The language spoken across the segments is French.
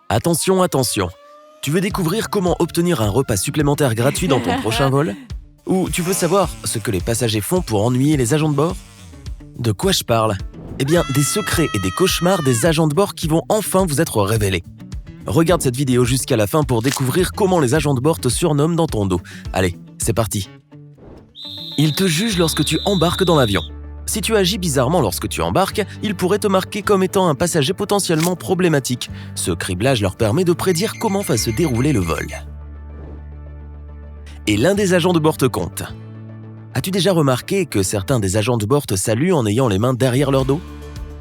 Attention, attention. Tu veux découvrir comment obtenir un repas supplémentaire gratuit dans ton prochain vol ? Ou tu veux savoir ce que les passagers font pour ennuyer les agents de bord ? De quoi je parle ? Eh bien, des secrets et des cauchemars des agents de bord qui vont enfin vous être révélés. Regarde cette vidéo jusqu'à la fin pour découvrir comment les agents de bord te surnomment dans ton dos. Allez, c'est parti. Ils te jugent lorsque tu embarques dans l'avion. Si tu agis bizarrement lorsque tu embarques, ils pourraient te marquer comme étant un passager potentiellement problématique. Ce criblage leur permet de prédire comment va se dérouler le vol. Et l'un des agents de bord te compte. As-tu déjà remarqué que certains des agents de bord te saluent en ayant les mains derrière leur dos ?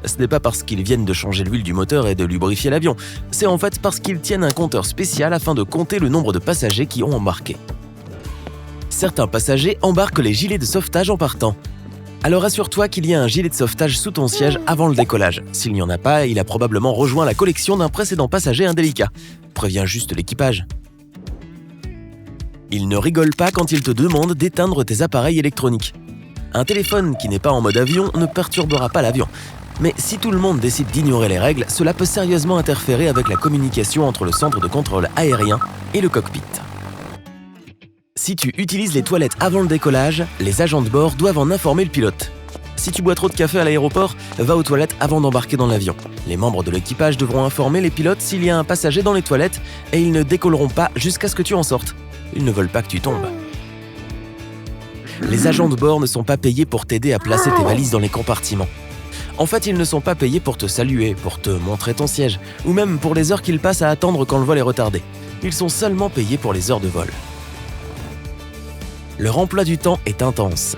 Ce n'est pas parce qu'ils viennent de changer l'huile du moteur et de lubrifier l'avion, c'est en fait parce qu'ils tiennent un compteur spécial afin de compter le nombre de passagers qui ont embarqué. Certains passagers embarquent les gilets de sauvetage en partant. Alors assure-toi qu'il y a un gilet de sauvetage sous ton siège avant le décollage. S'il n'y en a pas, il a probablement rejoint la collection d'un précédent passager indélicat. Préviens juste l'équipage. Ils ne rigolent pas quand ils te demandent d'éteindre tes appareils électroniques. Un téléphone qui n'est pas en mode avion ne perturbera pas l'avion. Mais si tout le monde décide d'ignorer les règles, cela peut sérieusement interférer avec la communication entre le centre de contrôle aérien et le cockpit. Si tu utilises les toilettes avant le décollage, les agents de bord doivent en informer le pilote. Si tu bois trop de café à l'aéroport, va aux toilettes avant d'embarquer dans l'avion. Les membres de l'équipage devront informer les pilotes s'il y a un passager dans les toilettes et ils ne décolleront pas jusqu'à ce que tu en sortes. Ils ne veulent pas que tu tombes. Les agents de bord ne sont pas payés pour t'aider à placer tes valises dans les compartiments. En fait, ils ne sont pas payés pour te saluer, pour te montrer ton siège, ou même pour les heures qu'ils passent à attendre quand le vol est retardé. Ils sont seulement payés pour les heures de vol. Leur emploi du temps est intense.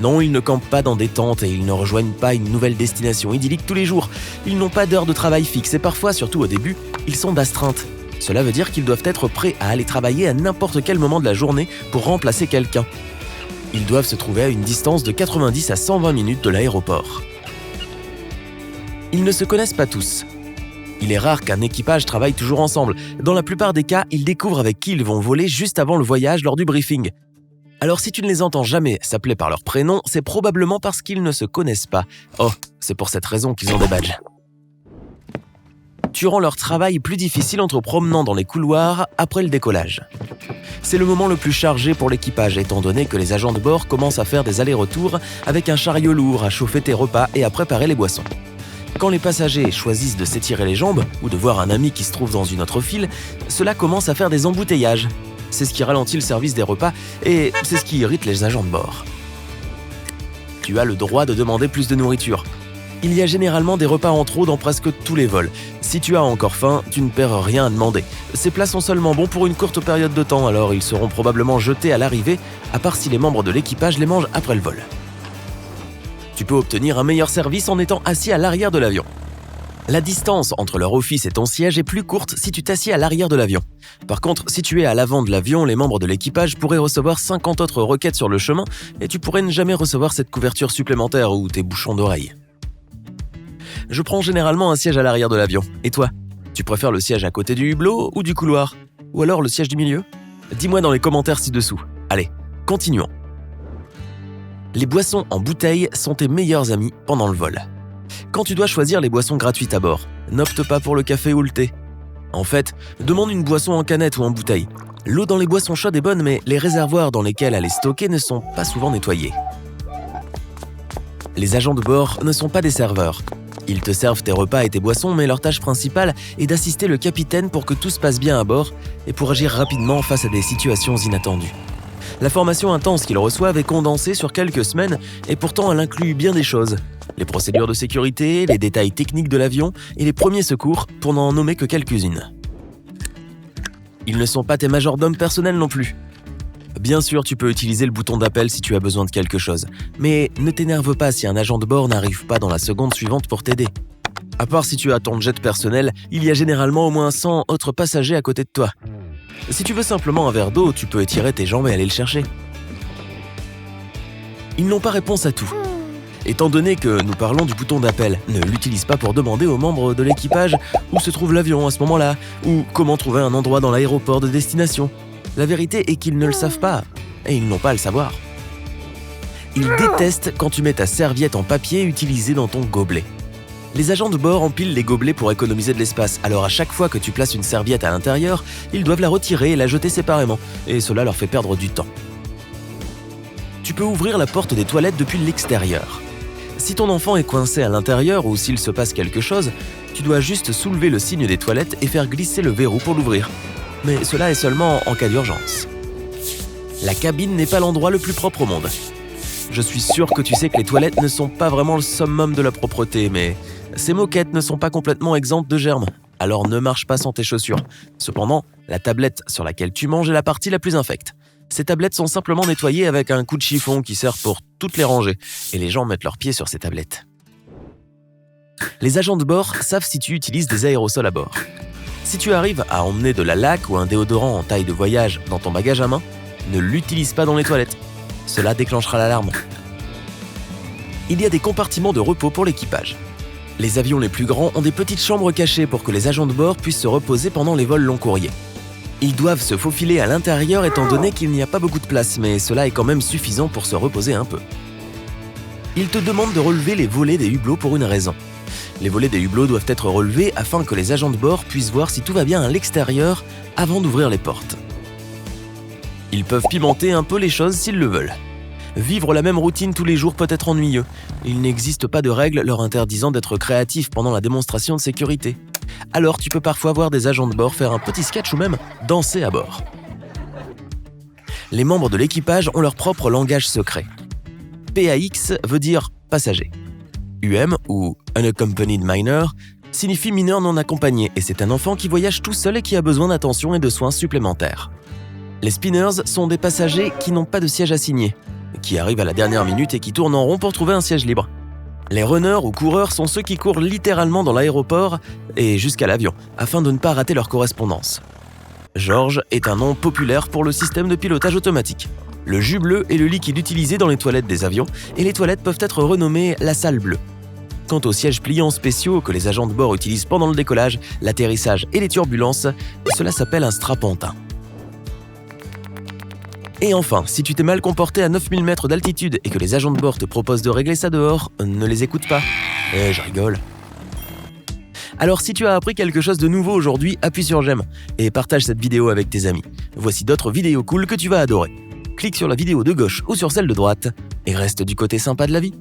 Non, ils ne campent pas dans des tentes et ils ne rejoignent pas une nouvelle destination idyllique tous les jours. Ils n'ont pas d'heure de travail fixe et parfois, surtout au début, ils sont d'astreinte. Cela veut dire qu'ils doivent être prêts à aller travailler à n'importe quel moment de la journée pour remplacer quelqu'un. Ils doivent se trouver à une distance de 90 à 120 minutes de l'aéroport. Ils ne se connaissent pas tous. Il est rare qu'un équipage travaille toujours ensemble. Dans la plupart des cas, ils découvrent avec qui ils vont voler juste avant le voyage lors du briefing. Alors si tu ne les entends jamais s'appeler par leur prénom, c'est probablement parce qu'ils ne se connaissent pas. Oh, c'est pour cette raison qu'ils ont des badges. Tu rends leur travail plus difficile en te promenant dans les couloirs après le décollage. C'est le moment le plus chargé pour l'équipage, étant donné que les agents de bord commencent à faire des allers-retours avec un chariot lourd à chauffer tes repas et à préparer les boissons. Quand les passagers choisissent de s'étirer les jambes ou de voir un ami qui se trouve dans une autre file, cela commence à faire des embouteillages. C'est ce qui ralentit le service des repas et c'est ce qui irrite les agents de bord. Tu as le droit de demander plus de nourriture. Il y a généralement des repas en trop dans presque tous les vols. Si tu as encore faim, tu ne perds rien à demander. Ces plats sont seulement bons pour une courte période de temps, alors ils seront probablement jetés à l'arrivée, à part si les membres de l'équipage les mangent après le vol. Tu peux obtenir un meilleur service en étant assis à l'arrière de l'avion. La distance entre leur office et ton siège est plus courte si tu t'assieds à l'arrière de l'avion. Par contre, si tu es à l'avant de l'avion, les membres de l'équipage pourraient recevoir 50 autres requêtes sur le chemin et tu pourrais ne jamais recevoir cette couverture supplémentaire ou tes bouchons d'oreilles. Je prends généralement un siège à l'arrière de l'avion. Et toi ? Tu préfères le siège à côté du hublot ou du couloir ? Ou alors le siège du milieu ? Dis-moi dans les commentaires ci-dessous. Allez, continuons. Les boissons en bouteille sont tes meilleurs amis pendant le vol. Quand tu dois choisir les boissons gratuites à bord, n'opte pas pour le café ou le thé. En fait, demande une boisson en canette ou en bouteille. L'eau dans les boissons chaudes est bonne, mais les réservoirs dans lesquels elle est stockée ne sont pas souvent nettoyés. Les agents de bord ne sont pas des serveurs. Ils te servent tes repas et tes boissons, mais leur tâche principale est d'assister le capitaine pour que tout se passe bien à bord et pour agir rapidement face à des situations inattendues. La formation intense qu'ils reçoivent est condensée sur quelques semaines et pourtant elle inclut bien des choses. Les procédures de sécurité, les détails techniques de l'avion et les premiers secours pour n'en nommer que quelques-unes. Ils ne sont pas tes majordomes personnels non plus. Bien sûr, tu peux utiliser le bouton d'appel si tu as besoin de quelque chose, mais ne t'énerve pas si un agent de bord n'arrive pas dans la seconde suivante pour t'aider. À part si tu as ton jet personnel, il y a généralement au moins 100 autres passagers à côté de toi. Si tu veux simplement un verre d'eau, tu peux étirer tes jambes et aller le chercher. Ils n'ont pas réponse à tout. Étant donné que nous parlons du bouton d'appel, ne l'utilise pas pour demander aux membres de l'équipage où se trouve l'avion à ce moment-là, ou comment trouver un endroit dans l'aéroport de destination. La vérité est qu'ils ne le savent pas, et ils n'ont pas à le savoir. Ils détestent quand tu mets ta serviette en papier utilisée dans ton gobelet. Les agents de bord empilent les gobelets pour économiser de l'espace, alors à chaque fois que tu places une serviette à l'intérieur, ils doivent la retirer et la jeter séparément, et cela leur fait perdre du temps. Tu peux ouvrir la porte des toilettes depuis l'extérieur. Si ton enfant est coincé à l'intérieur ou s'il se passe quelque chose, tu dois juste soulever le signe des toilettes et faire glisser le verrou pour l'ouvrir. Mais cela est seulement en cas d'urgence. La cabine n'est pas l'endroit le plus propre au monde. Je suis sûr que tu sais que les toilettes ne sont pas vraiment le summum de la propreté, mais ces moquettes ne sont pas complètement exemptes de germes, alors ne marche pas sans tes chaussures. Cependant, la tablette sur laquelle tu manges est la partie la plus infecte. Ces tablettes sont simplement nettoyées avec un coup de chiffon qui sert pour toutes les ranger, et les gens mettent leurs pieds sur ces tablettes. Les agents de bord savent si tu utilises des aérosols à bord. Si tu arrives à emmener de la laque ou un déodorant en taille de voyage dans ton bagage à main, ne l'utilise pas dans les toilettes. Cela déclenchera l'alarme. Il y a des compartiments de repos pour l'équipage. Les avions les plus grands ont des petites chambres cachées pour que les agents de bord puissent se reposer pendant les vols long courriers. Ils doivent se faufiler à l'intérieur étant donné qu'il n'y a pas beaucoup de place, mais cela est quand même suffisant pour se reposer un peu. Ils te demandent de relever les volets des hublots pour une raison. Les volets des hublots doivent être relevés afin que les agents de bord puissent voir si tout va bien à l'extérieur avant d'ouvrir les portes. Ils peuvent pimenter un peu les choses s'ils le veulent. Vivre la même routine tous les jours peut être ennuyeux. Il n'existe pas de règles leur interdisant d'être créatifs pendant la démonstration de sécurité. Alors tu peux parfois voir des agents de bord faire un petit sketch ou même danser à bord. Les membres de l'équipage ont leur propre langage secret. PAX veut dire passager. UM ou Unaccompanied Minor signifie mineur non accompagné et c'est un enfant qui voyage tout seul et qui a besoin d'attention et de soins supplémentaires. Les spinners sont des passagers qui n'ont pas de siège assigné, qui arrivent à la dernière minute et qui tournent en rond pour trouver un siège libre. Les runners ou coureurs sont ceux qui courent littéralement dans l'aéroport et jusqu'à l'avion, afin de ne pas rater leur correspondance. George est un nom populaire pour le système de pilotage automatique. Le jus bleu est le liquide utilisé dans les toilettes des avions et les toilettes peuvent être renommées la salle bleue. Quant aux sièges pliants spéciaux que les agents de bord utilisent pendant le décollage, l'atterrissage et les turbulences, cela s'appelle un strapontin. Et enfin, si tu t'es mal comporté à 9000 mètres d'altitude et que les agents de bord te proposent de régler ça dehors, ne les écoute pas. Je rigole. Alors si tu as appris quelque chose de nouveau aujourd'hui, appuie sur j'aime et partage cette vidéo avec tes amis. Voici d'autres vidéos cool que tu vas adorer. Clique sur la vidéo de gauche ou sur celle de droite et reste du côté sympa de la vie.